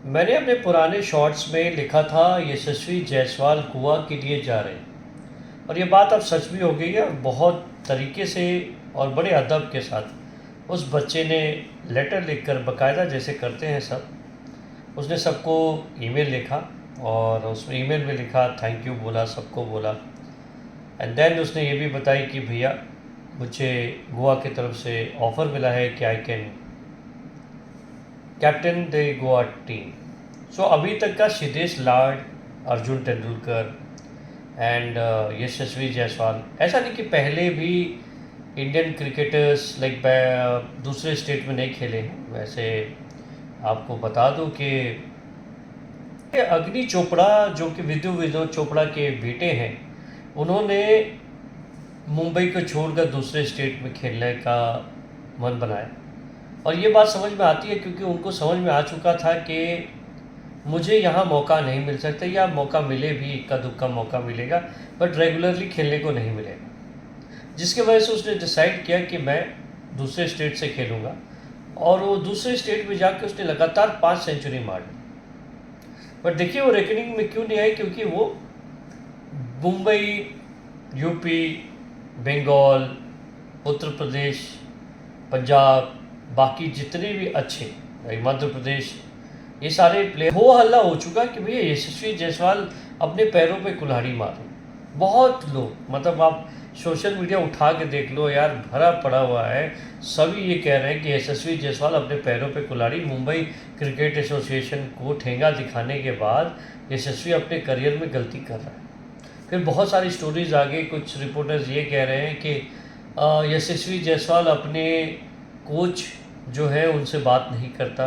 मैंने अपने पुराने शॉर्ट्स में लिखा था यशस्वी जायसवाल गोवा के लिए जा रहे हैं, और ये बात अब सच भी हो गई है। और बहुत तरीके से और बड़े अदब के साथ उस बच्चे ने लेटर लिखकर, बाकायदा जैसे करते हैं सब, उसने सबको ईमेल लिखा। और उसमें ईमेल में लिखा, थैंक यू बोला, सबको बोला। एंड देन उसने ये भी बताई कि भैया मुझे गोवा की तरफ से ऑफ़र मिला है कि I can captain the Goa team. So अभी तक का सिद्धेश लाड, अर्जुन तेंदुलकर एंड यशस्वी जायसवाल, ऐसा नहीं कि पहले भी इंडियन क्रिकेटर्स लाइक दूसरे स्टेट में नहीं खेले हैं। वैसे आपको बता दूं कि अग्नि चोपड़ा, जो कि विदु विनोद चोपड़ा के बेटे हैं, उन्होंने मुंबई को छोड़कर दूसरे स्टेट में खेलने का मन बनाया। और ये बात समझ में आती है क्योंकि उनको समझ में आ चुका था कि मुझे यहाँ मौका नहीं मिल सकता, या मौका मिले भी इक्का दुक्का मौका मिलेगा, बट रेगुलरली खेलने को नहीं मिलेगा। जिसकी वजह से उसने डिसाइड किया कि मैं दूसरे स्टेट से खेलूँगा। और वो दूसरे स्टेट में जाकर उसने लगातार 5 सेंचुरी मारी। बट देखिए वो रेकनिंग में क्यों नहीं आई, क्योंकि वो मुंबई, यूपी, बंगाल, उत्तर प्रदेश, पंजाब, बाकी जितने भी अच्छे, मध्य प्रदेश, ये सारे प्लेयर, हो हल्ला हो चुका कि भैया यशस्वी जायसवाल अपने पैरों पे कुल्हाड़ी मारे। बहुत लोग, मतलब आप सोशल मीडिया उठा के देख लो यार, भरा पड़ा हुआ है। सभी ये कह रहे हैं कि यशस्वी जायसवाल अपने पैरों पे कुल्हाड़ी, मुंबई क्रिकेट एसोसिएशन को ठेंगा दिखाने के बाद यशस्वी अपने करियर में गलती कर रहा है। फिर बहुत सारी स्टोरीज आ गई। कुछ रिपोर्टर्स ये कह रहे हैं कि यशस्वी जायसवाल अपने कोच जो है उनसे बात नहीं करता।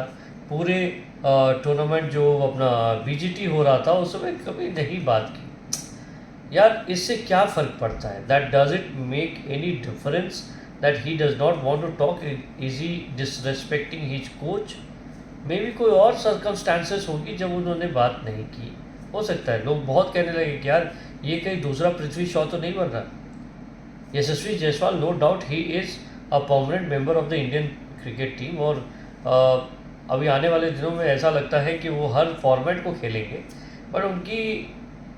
पूरे टूर्नामेंट जो अपना बीजीटी हो रहा था उस समय कभी नहीं बात की। यार इससे क्या फ़र्क पड़ता है? That does it make any difference that he does not want to talk? Is he disrespecting his coach? Maybe कोई और सर्कमस्टांसेस होगी जब उन्होंने बात नहीं की। हो सकता है लोग बहुत कहने लगे कि यार ये कहीं दूसरा पृथ्वी शॉ तो नहीं बन रहा। Yashasvi Jaiswal, no doubt he is a permanent member of the Indian cricket team. और अभी आने वाले दिनों में ऐसा लगता है कि वो हर फॉर्मेट को खेलेंगे। पर उनकी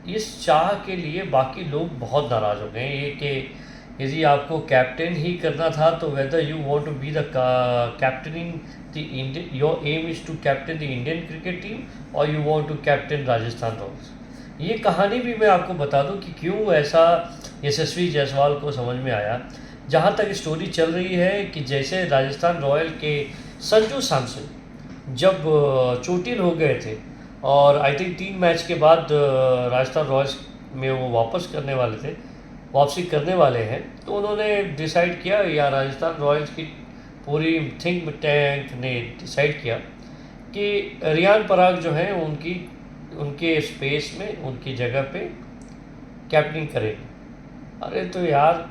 इस चाह के लिए बाकी लोग बहुत नाराज़ हो गए हैं। ये कि यदि आपको कैप्टन ही करना था तो whether you want to be the captaining the Indian, your aim is to captain the Indian cricket team और you want to captain Rajasthan Royals. ये कहानी भी मैं आपको बता दूं कि क्यों ऐसा यशस्वी जायसवाल को समझ में आया। जहाँ तक स्टोरी चल रही है कि जैसे राजस्थान रॉयल के संजू सैमसन जब चोटिल हो गए थे, और आई थिंक 3 मैच के बाद राजस्थान रॉयल्स में वो वापसी करने वाले हैं, तो उन्होंने डिसाइड किया, या राजस्थान रॉयल्स की पूरी थिंक टैंक ने डिसाइड किया कि रियान पराग जो हैं उनके स्पेस में, उनकी जगह पे कैप्टनिंग करेंगे। अरे तो यार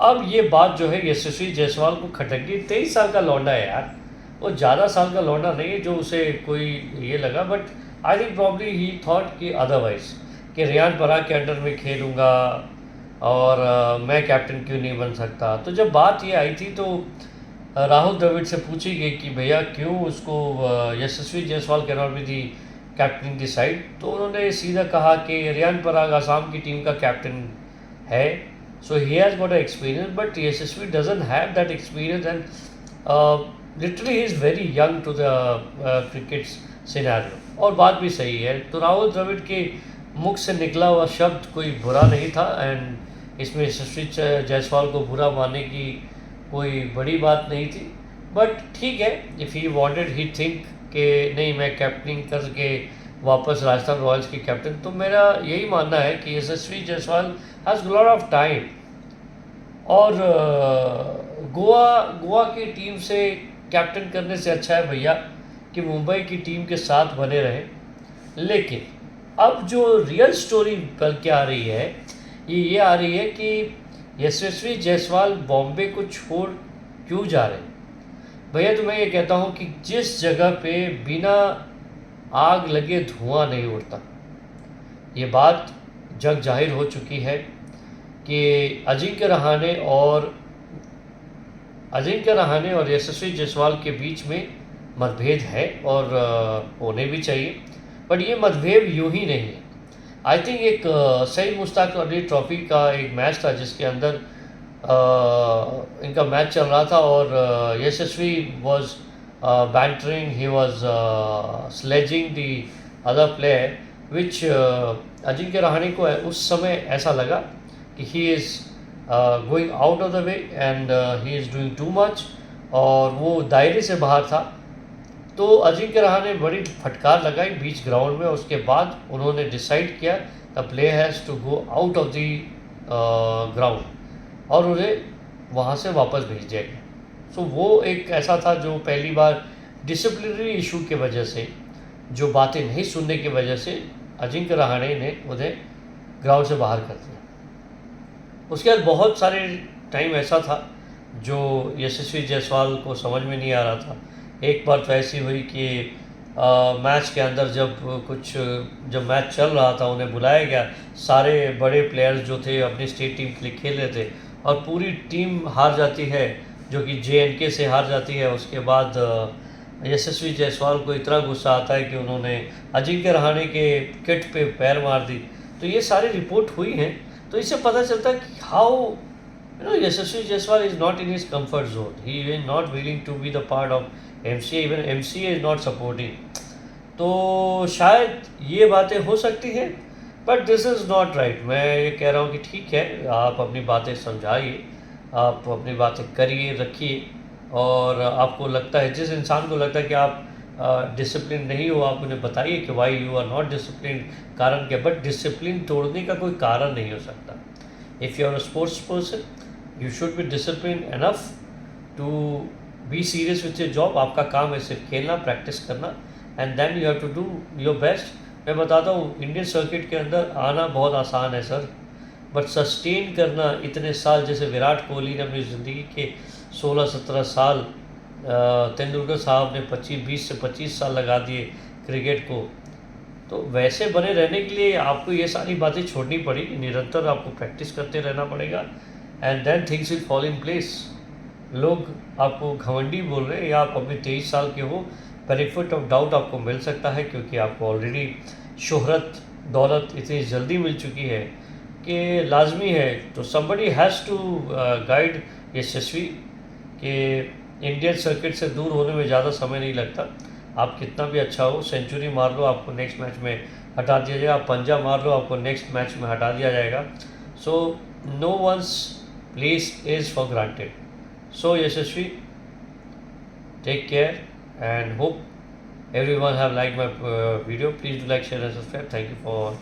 अब ये बात जो है यशस्वी जायसवाल को खटक गई। 23 साल का लौंडा है यार, वो ज़्यादा साल का लौंडा नहीं है जो उसे कोई ये लगा। But I think probably he thought कि अदरवाइज कि रियान पराग के अंडर में खेलूँगा और मैं कैप्टन क्यों नहीं बन सकता। तो जब बात ये आई थी तो राहुल द्रविड़ से पूछी गई कि भैया क्यों उसको Yashasvi Jaiswal can not be the captain the side, तो उन्होंने सीधा कहा कि रियान पराग आसाम की टीम का कैप्टन है, so he has got an experience, but Yashasvi doesn't have that experience, and literally he is very young to the cricket scenario। और बात भी सही है। तो राहुल द्रविड़ के मुख से निकला हुआ शब्द कोई बुरा नहीं था, एंड इसमें यशस्वी जायसवाल को बुरा मानने की कोई बड़ी बात नहीं थी। बट ठीक है, if he wanted, he think कि नहीं मैं कैप्टनिंग करके वापस राजस्थान रॉयल्स की कैप्टन, तो मेरा यही मानना है कि Yashasvi Jaiswal has lot of time. और गोवा की टीम से कैप्टन करने से अच्छा है भैया कि मुंबई की टीम के साथ बने रहे। लेकिन अब जो रियल स्टोरी बन के आ रही है, ये आ रही है कि यशस्वी जायसवाल बॉम्बे को छोड़ क्यों जा रहे हैं। भैया तो मैं ये कहता हूँ कि जिस जगह पे बिना आग लगे धुआं नहीं उड़ता, ये बात जग जाहिर हो चुकी है कि अजिंक्य रहाणे और यशस्वी जायसवाल के बीच में मतभेद है और होने भी चाहिए, बट ये मतभेद यूं ही नहीं है। आई थिंक एक सही मुश्ताक अली ट्रॉफी का एक मैच था जिसके अंदर इनका मैच चल रहा था और Yashasvi was bantering, he was sledging the other player, which Ajinkya Rahane को उस समय ऐसा लगा कि he is going out of the way and he is doing too much, और वो दायरे से बाहर था। तो अजिंक्य रहाणे ने बड़ी फटकार लगाई बीच ग्राउंड में। उसके बाद उन्होंने डिसाइड किया the player has to go out of the ground और उन्हें वहाँ से वापस भेज दिया गया। सो वो एक ऐसा था जो पहली बार डिसिप्लिनरी इशू की वजह से, जो बातें नहीं सुनने की वजह से अजिंक्य रहाणे ने उन्हें ग्राउंड से बाहर कर दिया। उसके बाद बहुत सारे टाइम ऐसा था जो यशस्वी जायसवाल को समझ में नहीं आ रहा था। एक बार तो ऐसी हुई कि मैच के अंदर जब मैच चल रहा था उन्हें बुलाया गया, सारे बड़े प्लेयर्स जो थे अपनी स्टेट टीम के लिए खेल रहे थे और पूरी टीम हार जाती है, जो कि JNK से हार जाती है। उसके बाद यशस्वी जायसवाल को इतना गुस्सा आता है कि उन्होंने अजिंक्य रहाणे के किट पे पैर मार दी। तो ये सारी रिपोर्ट हुई हैं, तो इससे पता चलता है कि how Yashasvi Jaiswal is not in his comfort zone, he is not willing to be the part of MCA, even MCA is not supporting. तो शायद ये बातें हो सकती हैं, but this is not right. मैं ये कह रहा हूँ कि ठीक है, आप अपनी बातें समझाइए, आप अपनी बातें करिए, रखिए, और आपको लगता है, जिस इंसान को लगता है कि आप डिसिप्लिन नहीं हो, आप उन्हें बताइए कि why you are not discipline, कारण क्या। बट डिसिप्लिन तोड़ने का कोई कारण नहीं हो सकता। If you are a sports person, you should be discipline enough to be serious with your job. आपका काम है सिर्फ खेलना, प्रैक्टिस करना, and then you have to do your best. मैं बताता हूँ, इंडियन सर्किट के अंदर आना बहुत आसान है सर, बट सस्टेन करना इतने साल, जैसे विराट कोहली ने अपनी ज़िंदगी के 16-17 साल, तेंदुलकर साहब ने 20 से 25 साल लगा दिए क्रिकेट को। तो वैसे बने रहने के लिए आपको ये सारी बातें छोड़नी पड़ी, निरंतर आपको प्रैक्टिस करते रहना पड़ेगा, and then things will fall in place. लोग आपको घमंडी बोल रहे हैं या आप अभी 23 साल के हो, बेनिफिट ऑफ डाउट आपको मिल सकता है, क्योंकि आपको ऑलरेडी शोहरत, दौलत इतनी जल्दी मिल चुकी है कि लाजमी है। तो समबडी हैज़ टू गाइड यशस्वी कि इंडियन सर्किट से दूर होने में ज़्यादा समय नहीं लगता। आप कितना भी अच्छा हो, सेंचुरी मार लो, आपको नेक्स्ट मैच में हटा दिया जाएगा। आप पंजा मार लो, आपको नेक्स्ट मैच में हटा दिया जाएगा। So no one's place is for granted. So Yashasvi, take care and hope everyone have liked my video. Please do like, share and subscribe. Thank you for